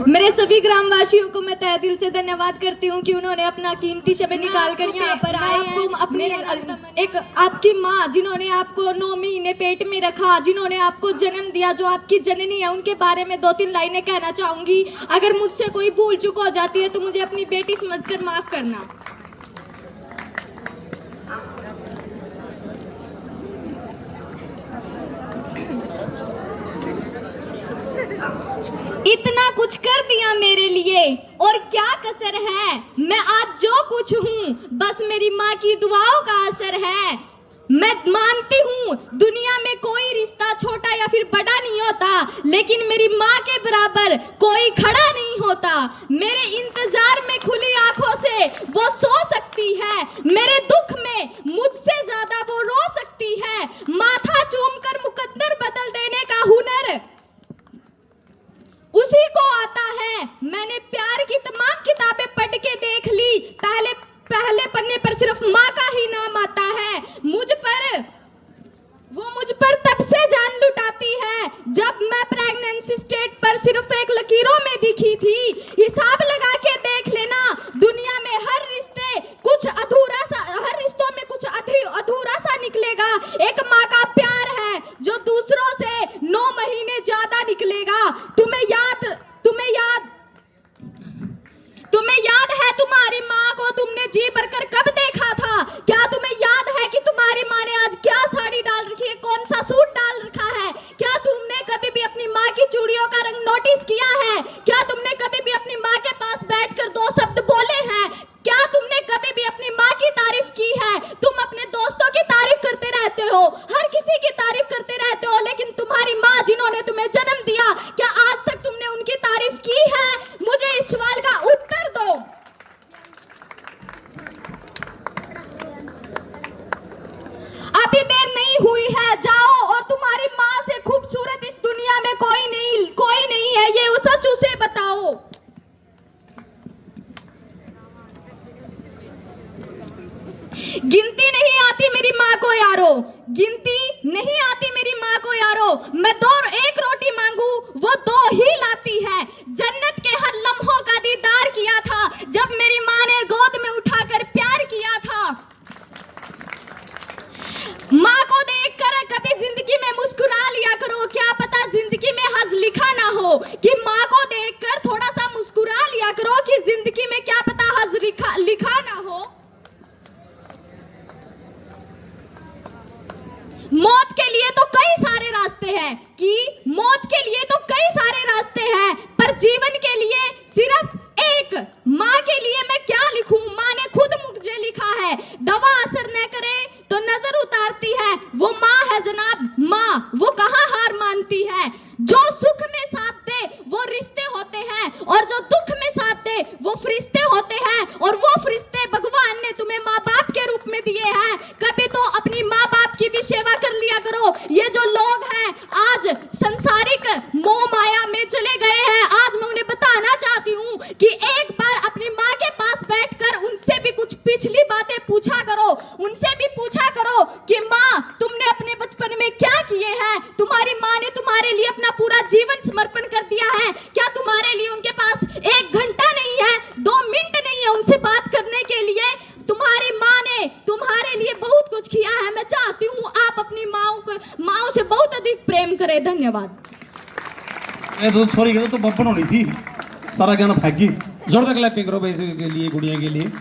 मेरे सभी ग्रामवासियों को मैं तहे दिल से धन्यवाद करती हूँ कि उन्होंने अपना कीमती समय निकाल कर यहाँ पर आए हैं। अपने एक आपकी माँ जिन्होंने आपको 9 महीने पेट में रखा, जिन्होंने आपको जन्म दिया, जो आपकी जननी है, उनके बारे में 2-3 लाइनें कहना चाहूंगी। अगर मुझसे कोई भूल चूक हो जाती है तो मुझे अपनी बेटी समझकर माफ करना। इतना कुछ कर दिया मेरे लिए और क्या कसर है, मैं आज जो कुछ हूँ बस मेरी माँ की दुआओं का असर है। मैं मानती हूँ दुनिया में कोई रिश्ता छोटा या फिर बड़ा नहीं होता, लेकिन मेरी माँ के बराबर कोई खड़ा नहीं होता। मेरे इंतजार में खुली आंखों से वो सो सकती है, मेरे दुख में मुझसे ज्यादा वो रो सकती है। माथा चूमकर मुकद्दर बदल देने का हुनर उसी को आता है। मैंने प्यार की तमाम किताबें पढ़ के देख ली, पहले पन्ने पर सिर्फ माँ का ही नाम आता है। वो मुझ पर तब से जान लुटाती है जब मैं प्रेगनेंसी स्टेट पर सिर्फ एक लकीरों में दिखी थी। हिसाब लगा के देख लेना, दुनिया में हर रिश्तों में कुछ अधूरा सा निकलेगा। एक माँ का प्यार है जो दूसरों से 9 महीने ज्यादा निकलेगा। तुम्हें याद है तुम्हारी माँ को तुमने जी भरकर कब देखा था? क्या तुम्हें याद है कि तुम्हारी माँ ने आज क्या साड़ी डाल रखी है, कौन सा सूट डाल रखा है? क्या तुमने कभी भी अपनी माँ की चूड़ियों का रंग नोटिस किया है? क्या तुमने कभी भी अपनी माँ के पास बैठकर 2 शब्द बोले हैं? क्या तुमने कभी भी अपनी माँ की तारीफ की है? तुम अपने दोस्तों की तारीफ करते रहते हो, हर किसी की तारीफ करते रहते हो, लेकिन तुम्हारी माँ जिन्होंने तुम्हें जन्म दिया, क्या आज तक तुमने उनकी तारीफ की है? मुझे इस सवाल का उत्तर दो। अभी देर नहीं हुई है, जाओ और तुम्हारी माँ से खूबसूरत इस दुनिया में कोई नहीं है, ये सच उसे बताओ। गिनती नहीं आती मेरी माँ को यारो, गिनती नहीं आती मेरी माँ को यारो। मैं 1 रोटी मांगू वो 2 ही लाती है। जन्नत के हर लम्हों का दीदार किया था जब मेरी माँ ने गोद में उठाकर प्यार किया था। माँ को देखकर कभी जिंदगी में मुस्कुरा लिया करो, क्या पता जिंदगी में हज लिखा ना हो। कि माँ को देखकर थोड़ा सा मुस्कुरा लिया करो कि जिंदगी में क्या पता हज लिखा ना हो। मौत के लिए तो कई सारे रास्ते हैं, पर जीवन के लिए सिर्फ एक। माँ के लिए मैं क्या लिखूं, माँ ने खुद मुझे लिखा है। दवा असर न करे तो नजर उतारती है, वो माँ है जनाब माँ, वो कहाँ हार मानती है। जो सुख में साथ दे वो रिश्ते होते हैं, और जो दुख में साथ दे वो फरिश्ते होते हैं। और वो फरिश्ते भगवान ने तुम्हें माँ बाप के रूप में दिए हैं। कभी तो अपनी माँ बाप की भी सेवा कर लिया करो। ये जो लोग हैं आज संसारिक मोह माया में चले गए हैं, आज मैं उन्हें बताना चाहती हूँ कि एक बार अपनी माँ के पास बैठकर उनसे भी कुछ पिछली बातें पूछा करो। उनसे भी पूछा करो कि माँ तुमने अपने बचपन में क्या किए हैं? तुम्हारी माँ ने तुम्हारे लिए अपना पूरा जीवन समर्पण कर दिया है, क्या तुम्हारे लिए उनके पास 1 घंटा नहीं है, 2 मिनट नहीं है उनसे बात करने के लिए? तुम्हारी माँ ने तुम्हारे लिए बहुत कुछ किया है। मैं चाहती हूँ आप अपनी माँओं से बहुत अधिक प्रेम करें। धन्यवाद। सॉरी तो बम्पन होनी थी, सारा गाना फेंकी। जोरदार क्लैपिंग करो भाई के लिए, गुड़िया के लिए।